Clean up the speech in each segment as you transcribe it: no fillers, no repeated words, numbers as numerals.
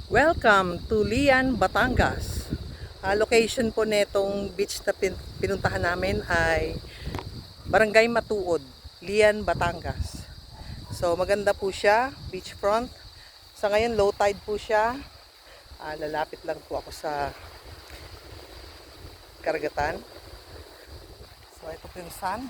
Welcome to Lian, Batangas. Location po netong beach na pinuntahan namin ay Barangay Matuod, Lian, Batangas. So maganda po siya, beachfront. Sa ngayon low tide po siya. Lalapit lang po ako sa karagatan. So ito po yung sun.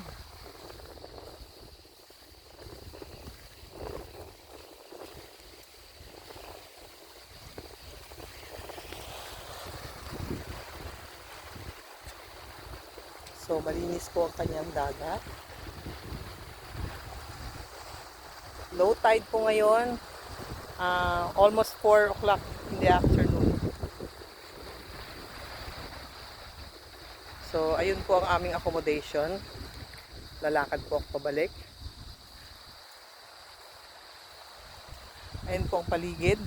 So malinis po ang kanyang dagat. Low tide po ngayon, almost 4 o'clock in the afternoon. So ayun po ang aming accommodation. Lalakad po ako pabalik. Ayun po ang paligid.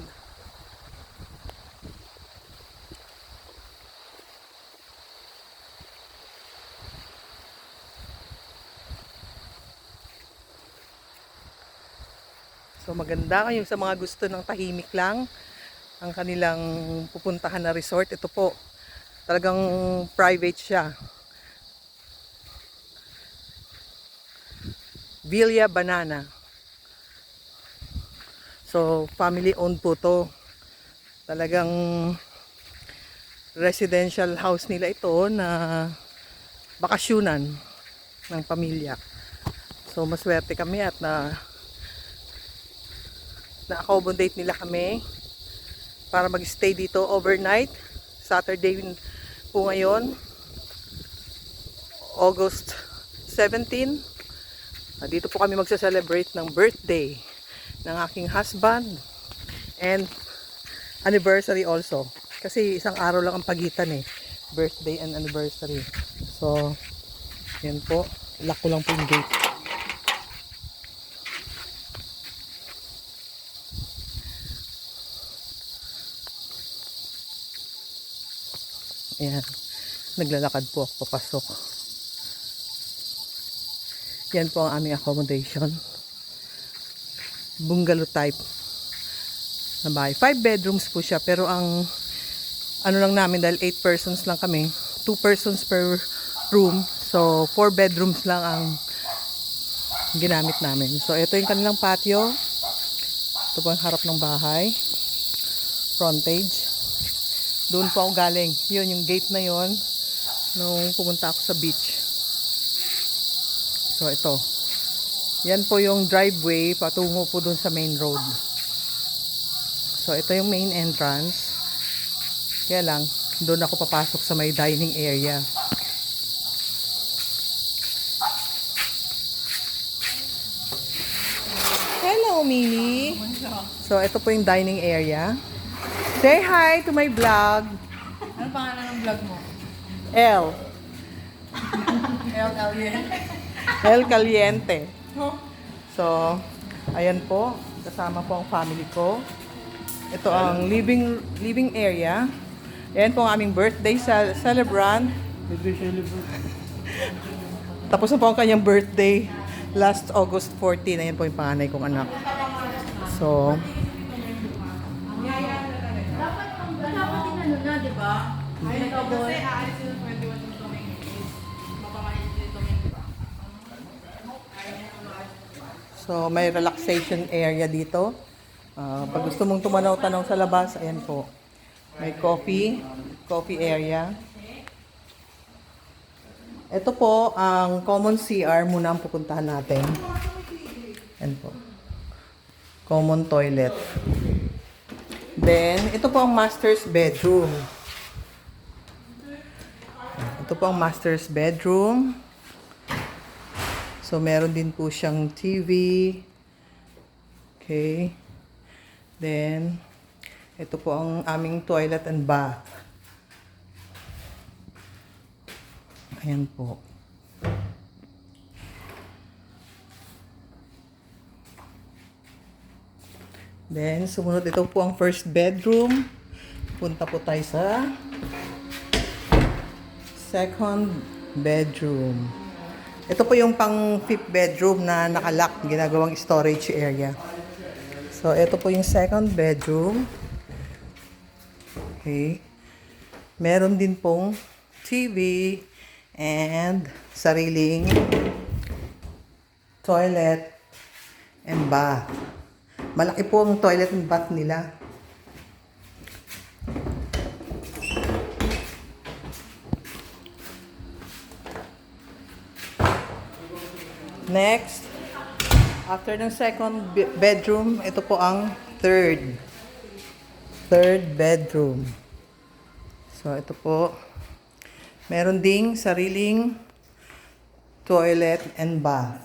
So maganda kayo sa mga gusto ng tahimik lang ang kanilang pupuntahan na resort. Ito po, talagang private siya. Villa Banana. So family owned po to. Talagang residential house nila ito na bakasyunan ng pamilya. So maswerte kami at na-accommodate nila kami para mag-stay dito overnight. Saturday po ngayon, August 17. Dito po kami magsa-celebrate ng birthday ng aking husband and anniversary also. Kasi isang araw lang ang pagitan birthday and anniversary. So, yan po. Lock ko lang po yung gate. Ayan. Naglalakad po ako papasok. Yan po ang aming accommodation. Bungalow type na bahay. 5 bedrooms po siya. Pero ang ano lang namin, dahil 8 persons lang kami, 2 persons per room. So 4 bedrooms lang ang ginamit namin. So ito yung kanilang patio. Ito po ang harap ng bahay. Frontage. Doon po ako galing. Yun, yung gate na yun nung pumunta ako sa beach. So ito. Yan po yung driveway patungo po doon sa main road. So ito yung main entrance. Kaya lang, doon ako papasok sa may dining area. Hello, Mimi. So ito po yung dining area. Say hi to my vlog. Ano pangalan ng vlog mo? El. El Alien. El Caliente. So, ayan po. Kasama po ang family ko. Ito ang living area. Ayan po ang aming birthday celebrant. Tapos na po ang kanyang birthday last August 14. Ayan po yung panganay kong anak. So, Dapat din na, di ba? Ay, Kasi aalis yung 21 ng tumingin is mapamalit yung tumingin, di ba? so may relaxation area dito. Pag gusto mong tumanaw-tanaw sa labas, ayan po. May coffee area. Ito po ang common CR muna ang pupuntahan natin. Ayan po. Common toilet. Then, ito po ang master's bedroom. Ito po ang master's bedroom. So, meron din po siyang TV. Okay. Then, ito po ang aming toilet and bath. Ayan po. Then, sumunod ito po ang first bedroom. Punta po tayo sa second bedroom. Ito po yung pang fifth bedroom na nakalock, ginagawang storage area. So, ito po yung second bedroom. Okay. Meron din pong TV and sariling toilet and bath. Malaki po ang toilet and bath nila. Next, after ng second bedroom, ito po ang third bedroom. So, ito po. Meron ding sariling toilet and bath.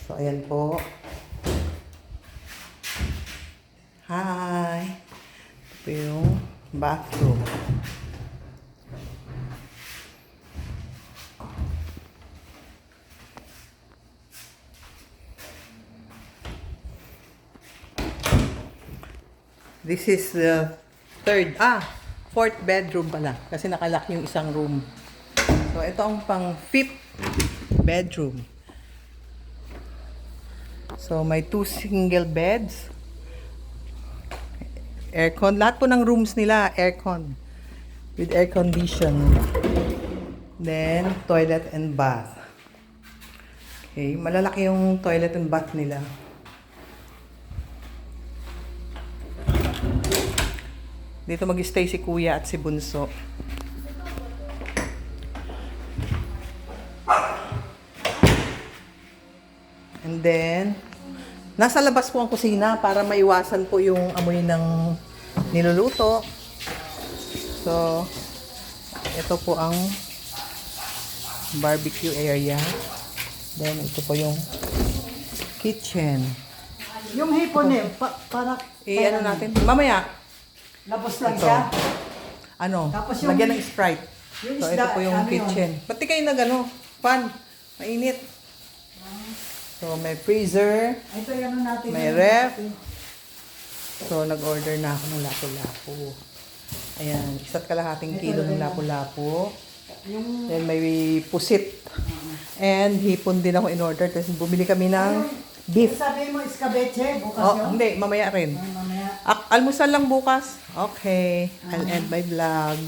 So, ayan po. Hi! Ito po yung bathroom. This is the fourth bedroom pala. Kasi nakalock yung isang room. So, ito ang pang fifth bedroom. So, may 2 single beds. Aircon. Lahat po ng rooms nila, aircon. With air condition. Then, toilet and bath. Okay. Malalaki yung toilet and bath nila. Dito mag-stay si Kuya at si Bunso. And then, nasa labas po ang kusina para maiwasan po yung amoy ng niluluto. So, ito po ang barbecue area. Then, ito po yung kitchen. Yung hipon eh, para Ano natin? Mamaya. labos lang Ito. siya. Ano? Tapos yung- Lagyan ng Sprite. yung So, ito isda, po yung ano kitchen. Ba't di kayo nag-ano? Pan. Mainit. So, may freezer. Ito yung ano natin. May ref. So, nag-order na ako ng lapu-lapu. Ayan. Isa't kalahating kilo ng lapu-lapu. Yung Then, may pusit. And hipon din ako in-order. Tapos, bumili kami ng beef. sabi mo escabeche, bukas Oh, yun. hindi. Mamaya rin. Mamaya. Almusal lang bukas. Okay. I'll end my vlog.